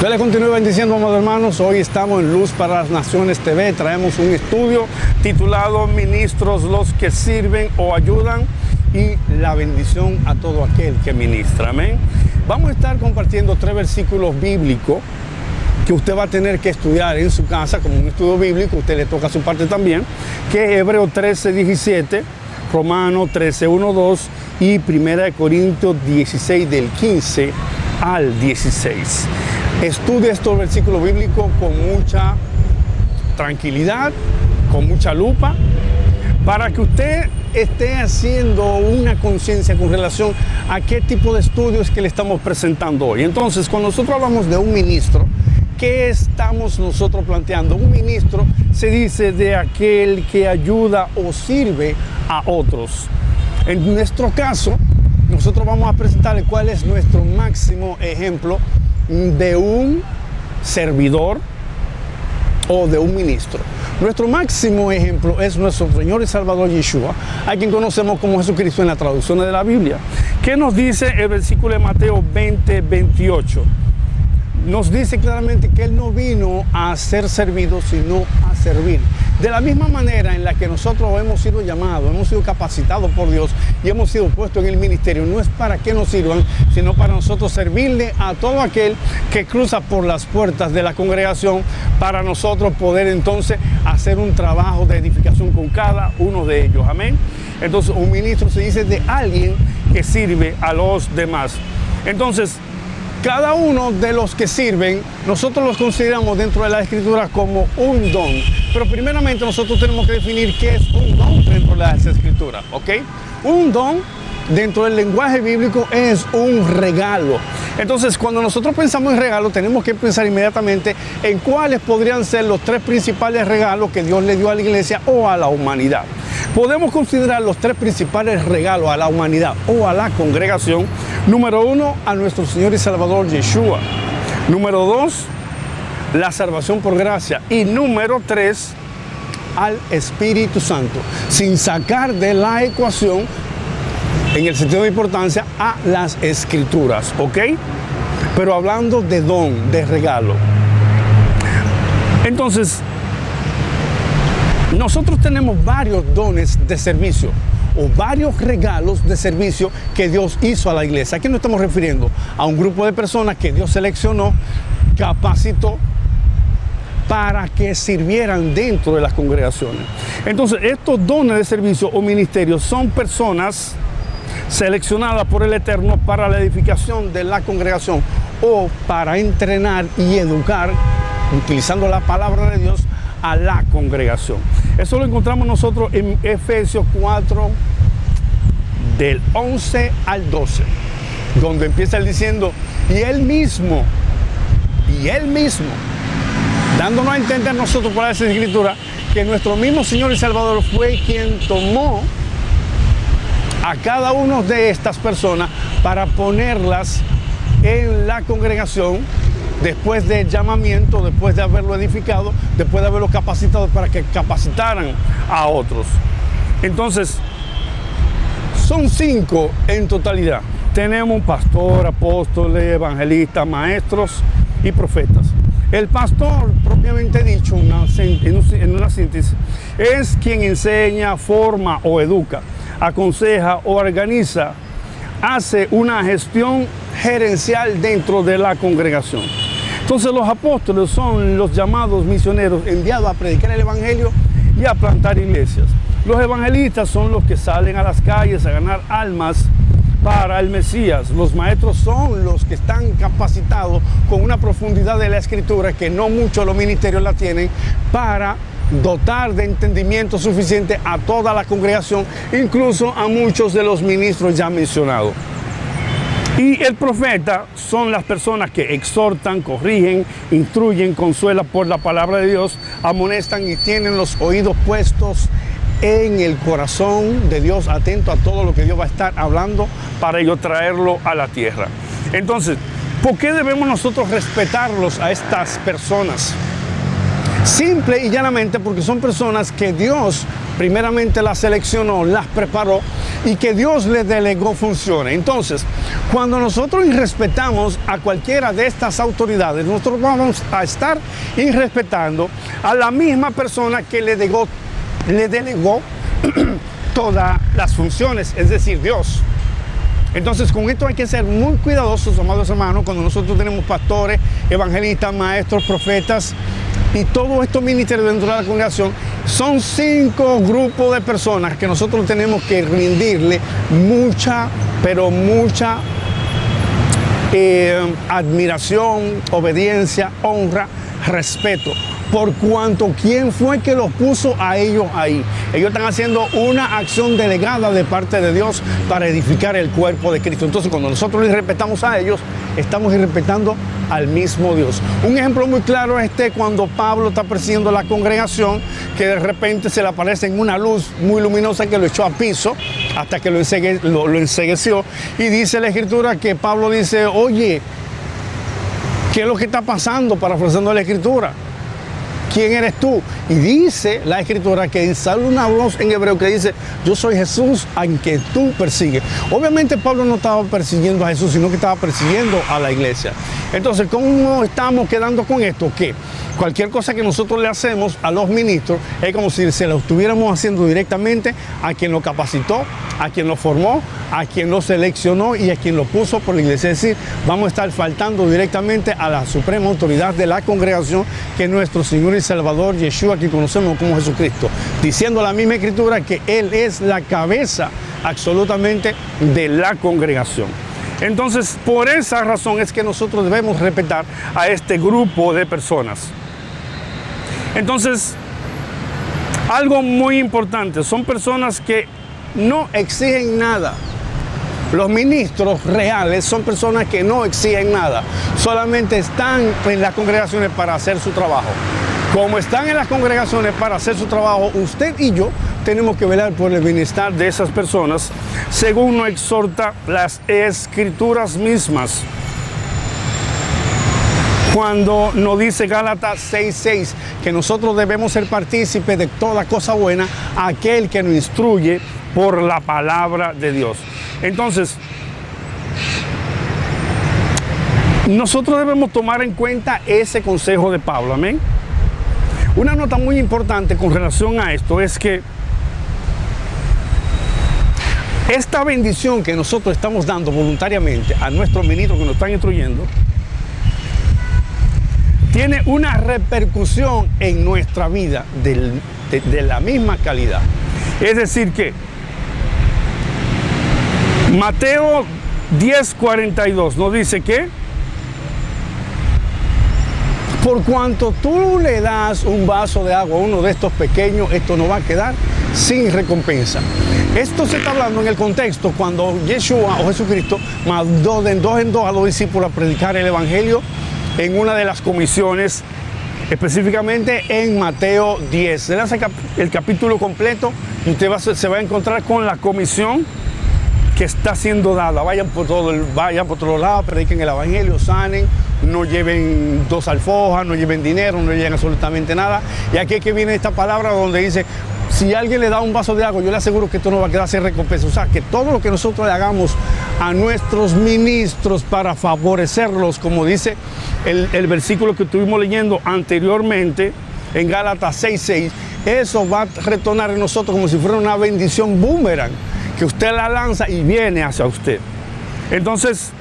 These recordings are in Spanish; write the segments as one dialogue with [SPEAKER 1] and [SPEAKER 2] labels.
[SPEAKER 1] Dios les continúe bendiciendo, amados hermanos. Hoy estamos en Luz para las Naciones TV. Traemos un estudio titulado Ministros, los que sirven o ayudan, y la bendición a todo aquel que ministra. Amén. Vamos a estar compartiendo 3 versículos bíblicos que usted va a tener que estudiar en su casa como un estudio bíblico. Usted le toca su parte también, que es Hebreos 13:17, Romanos 13:1-2 y 1 Corintios 16 del 15 al 16. Estudia estos versículos bíblicos con mucha tranquilidad, con mucha lupa, para que usted esté haciendo una conciencia con relación a qué tipo de estudios que le estamos presentando hoy. Entonces, cuando nosotros hablamos de un ministro, ¿qué estamos nosotros planteando? Un ministro se dice de aquel que ayuda o sirve a otros. En nuestro caso, nosotros vamos a presentarle cuál es nuestro máximo ejemplo de un servidor o de un ministro. Nuestro máximo ejemplo es nuestro Señor y Salvador Yeshua, a quien conocemos como Jesucristo en la traducción de la Biblia. ¿Qué nos dice el versículo de Mateo 20:28? Nos dice claramente que Él no vino a ser servido, sino a servir. De la misma manera en la que nosotros hemos sido llamados, hemos sido capacitados por Dios y hemos sido puestos en el ministerio, no es para que nos sirvan, sino para nosotros servirle a todo aquel que cruza por las puertas de la congregación, para nosotros poder entonces hacer un trabajo de edificación con cada uno de ellos. Amén. Entonces, un ministro se dice de alguien que sirve a los demás. Entonces, cada uno de los que sirven, nosotros los consideramos dentro de la Escritura como un don. Pero primeramente nosotros tenemos que definir qué es un don dentro de las Escrituras, ¿ok? Un don dentro del lenguaje bíblico es un regalo. Entonces, cuando nosotros pensamos en regalo, tenemos que pensar inmediatamente en cuáles podrían ser los 3 principales regalos que Dios le dio a la iglesia o a la humanidad. Podemos considerar los 3 principales regalos a la humanidad o a la congregación. Número 1, a nuestro Señor y Salvador Yeshua. Número 2, la salvación por gracia. Y número 3, al Espíritu Santo. Sin sacar de la ecuación, en el sentido de importancia, a las Escrituras, ¿ok? Pero hablando de don, de regalo. Entonces, nosotros tenemos varios dones de servicio o varios regalos de servicio que Dios hizo a la iglesia. ¿A qué nos estamos refiriendo? A un grupo de personas que Dios seleccionó, capacitó para que sirvieran dentro de las congregaciones. Entonces, estos dones de servicio o ministerios son personas seleccionadas por el Eterno para la edificación de la congregación o para entrenar y educar, utilizando la palabra de Dios, a la congregación. Eso lo encontramos nosotros en Efesios 4, del 11 al 12, donde empieza él diciendo, y él mismo, dándonos a entender nosotros por esa escritura, que nuestro mismo Señor y Salvador fue quien tomó a cada una de estas personas para ponerlas en la congregación, después del llamamiento, después de haberlo edificado, después de haberlo capacitado para que capacitaran a otros. Entonces, son 5 en totalidad. Tenemos pastor, apóstoles, evangelistas, maestros y profetas. El pastor, propiamente dicho, en una síntesis, es quien enseña, forma o educa, aconseja o organiza, hace una gestión gerencial dentro de la congregación. Entonces, los apóstoles son los llamados misioneros enviados a predicar el evangelio y a plantar iglesias. Los evangelistas son los que salen a las calles a ganar almas para el Mesías. Los maestros son los que están capacitados con una profundidad de la escritura que no muchos los ministerios la tienen, para dotar de entendimiento suficiente a toda la congregación, incluso a muchos de los ministros ya mencionados. Y el profeta son las personas que exhortan, corrigen, instruyen, consuelan por la palabra de Dios, amonestan y tienen los oídos puestos en el corazón de Dios, atento a todo lo que Dios va a estar hablando para ello traerlo a la tierra. Entonces, ¿por qué debemos nosotros respetarlos a estas personas? Simple y llanamente porque son personas que Dios primeramente las seleccionó, las preparó y que Dios les delegó funciones. Entonces, cuando nosotros irrespetamos a cualquiera de estas autoridades, nosotros vamos a estar irrespetando a la misma persona que le delegó todas las funciones, es decir, Dios. Entonces, con esto hay que ser muy cuidadosos, amados hermanos, cuando nosotros tenemos pastores, evangelistas, maestros, profetas y todos estos ministerios dentro de la congregación. Son 5 grupos de personas que nosotros tenemos que rendirle mucha, pero mucha admiración, obediencia, honra, respeto. Por cuanto, ¿quién fue que los puso a ellos ahí? Ellos están haciendo una acción delegada de parte de Dios para edificar el cuerpo de Cristo. Entonces, cuando nosotros les respetamos a ellos, estamos respetando al mismo Dios. Un ejemplo muy claro es cuando Pablo está persiguiendo a la congregación, que de repente se le aparece en una luz muy luminosa que lo echó a piso hasta que lo encegueció. Y dice la Escritura que Pablo dice: oye, ¿qué es lo que está pasando? Parafraseando la Escritura. ¿Quién eres tú? Y dice la Escritura que sale una voz en hebreo que dice: yo soy Jesús a quien tú persigues. Obviamente Pablo no estaba persiguiendo a Jesús, sino que estaba persiguiendo a la iglesia. Entonces, ¿cómo estamos quedando con esto? Que cualquier cosa que nosotros le hacemos a los ministros es como si se lo estuviéramos haciendo directamente a quien lo capacitó, a quien lo formó, a quien lo seleccionó y a quien lo puso por la iglesia. Es decir, vamos a estar faltando directamente a la suprema autoridad de la congregación, que es nuestro Señor y Salvador Yeshua, que conocemos como Jesucristo, diciendo la misma Escritura que Él es la cabeza absolutamente de la congregación. Entonces, por esa razón es que nosotros debemos respetar a este grupo de personas. Entonces, algo muy importante, son personas que no exigen nada. Los ministros reales son personas que no exigen nada, solamente están en las congregaciones para hacer su trabajo. Como están en las congregaciones para hacer su trabajo, usted y yo tenemos que velar por el bienestar de esas personas, según nos exhorta las Escrituras mismas. Cuando nos dice Gálatas 6:6 que nosotros debemos ser partícipes de toda cosa buena, aquel que nos instruye por la palabra de Dios. Entonces, nosotros debemos tomar en cuenta ese consejo de Pablo, amén. Una nota muy importante con relación a esto es que esta bendición que nosotros estamos dando voluntariamente a nuestros ministros que nos están instruyendo tiene una repercusión en nuestra vida de la misma calidad. Es decir que Mateo 10:42 nos dice que por cuanto tú le das un vaso de agua a uno de estos pequeños, esto no va a quedar sin recompensa. Esto se está hablando en el contexto cuando Yeshua o Jesucristo mandó de dos en dos a los discípulos a predicar el Evangelio en una de las comisiones, específicamente en Mateo 10. Se hace el capítulo completo y usted se va a encontrar con la comisión que está siendo dada. Vayan por todos lados, prediquen el Evangelio, sanen, no lleven 2 alforjas, no lleven dinero, no lleven absolutamente nada. Y aquí es que viene esta palabra donde dice: si alguien le da un vaso de agua, yo le aseguro que esto no va a quedar sin recompensa. O sea, que todo lo que nosotros le hagamos a nuestros ministros para favorecerlos, como dice el versículo que estuvimos leyendo anteriormente en Gálatas 6:6, eso va a retornar en nosotros como si fuera una bendición boomerang, que usted la lanza y viene hacia usted. Entonces,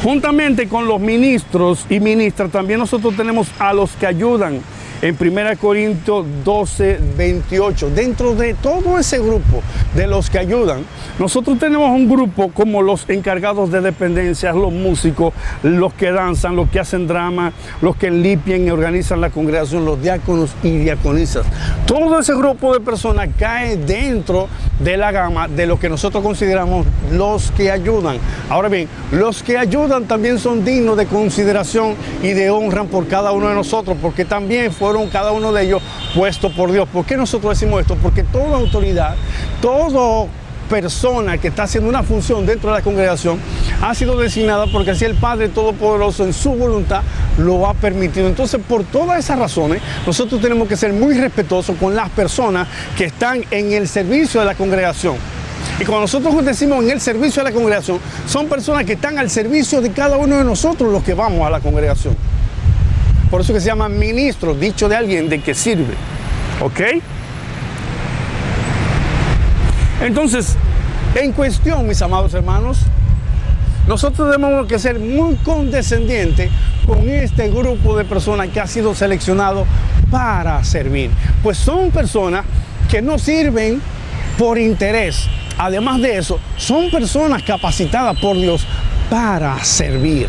[SPEAKER 1] juntamente con los ministros y ministras, también nosotros tenemos a los que ayudan. En 1 Corintios 12:28, dentro de todo ese grupo de los que ayudan, nosotros tenemos un grupo como los encargados de dependencias, los músicos, los que danzan, los que hacen drama, los que limpian y organizan la congregación, los diáconos y diaconisas. Todo ese grupo de personas cae dentro de la gama de lo que nosotros consideramos los que ayudan. Ahora bien, los que ayudan también son dignos de consideración y de honra por cada uno de nosotros, porque también fueron cada uno de ellos puestos por Dios. ¿Por qué nosotros decimos esto? Porque toda autoridad, todo persona que está haciendo una función dentro de la congregación ha sido designada porque así el Padre Todopoderoso en su voluntad lo ha permitido. Entonces, por todas esas razones, nosotros tenemos que ser muy respetuosos con las personas que están en el servicio de la congregación. Y cuando nosotros decimos en el servicio de la congregación, son personas que están al servicio de cada uno de nosotros los que vamos a la congregación. Por eso que se llama ministro, dicho de alguien de que sirve. ¿Ok? Entonces, en cuestión, mis amados hermanos, nosotros tenemos que ser muy condescendientes con este grupo de personas que ha sido seleccionado para servir. Pues son personas que no sirven por interés. Además de eso, son personas capacitadas por Dios para servir.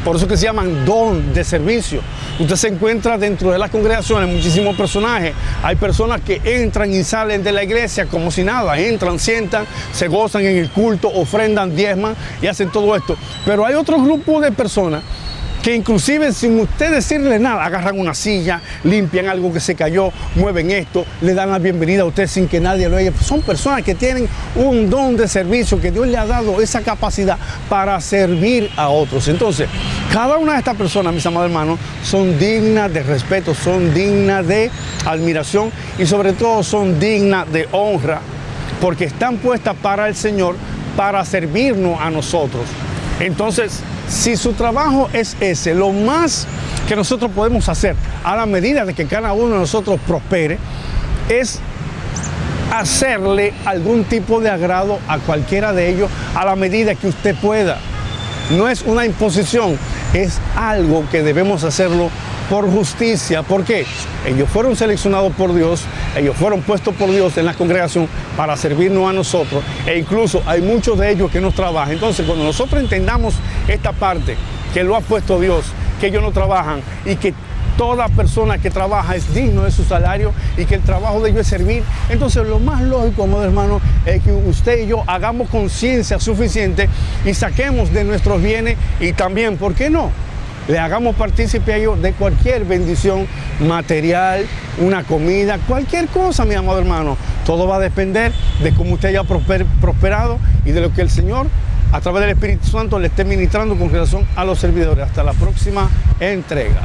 [SPEAKER 1] Por eso que se llaman don de servicio. Usted se encuentra dentro de las congregaciones muchísimos personajes. Hay personas que entran y salen de la iglesia como si nada. Entran, sientan, se gozan en el culto, ofrendan, diezman y hacen todo esto. Pero hay otro grupo de personas que inclusive sin usted decirle nada, agarran una silla, limpian algo que se cayó, mueven esto, le dan la bienvenida a usted sin que nadie lo oiga. Son personas que tienen un don de servicio, que Dios le ha dado esa capacidad para servir a otros. Entonces, cada una de estas personas, mis amados hermanos, son dignas de respeto, son dignas de admiración y sobre todo son dignas de honra, porque están puestas para el Señor, para servirnos a nosotros. Entonces, si su trabajo es ese, lo más que nosotros podemos hacer a la medida de que cada uno de nosotros prospere, es hacerle algún tipo de agrado a cualquiera de ellos a la medida que usted pueda. No es una imposición, es algo que debemos hacerlo por justicia. ¿Por qué? Ellos fueron seleccionados por Dios, ellos fueron puestos por Dios en la congregación para servirnos a nosotros, e incluso hay muchos de ellos que no trabajan. Entonces, cuando nosotros entendamos esta parte, que lo ha puesto Dios, que ellos no trabajan y que toda persona que trabaja es digno de su salario y que el trabajo de ellos es servir, entonces lo más lógico, amados hermanos, es que usted y yo hagamos conciencia suficiente y saquemos de nuestros bienes y también, ¿por qué no?, le hagamos partícipe a ellos de cualquier bendición material, una comida, cualquier cosa, mi amado hermano. Todo va a depender de cómo usted haya prosperado y de lo que el Señor, a través del Espíritu Santo, le esté ministrando con relación a los servidores. Hasta la próxima entrega.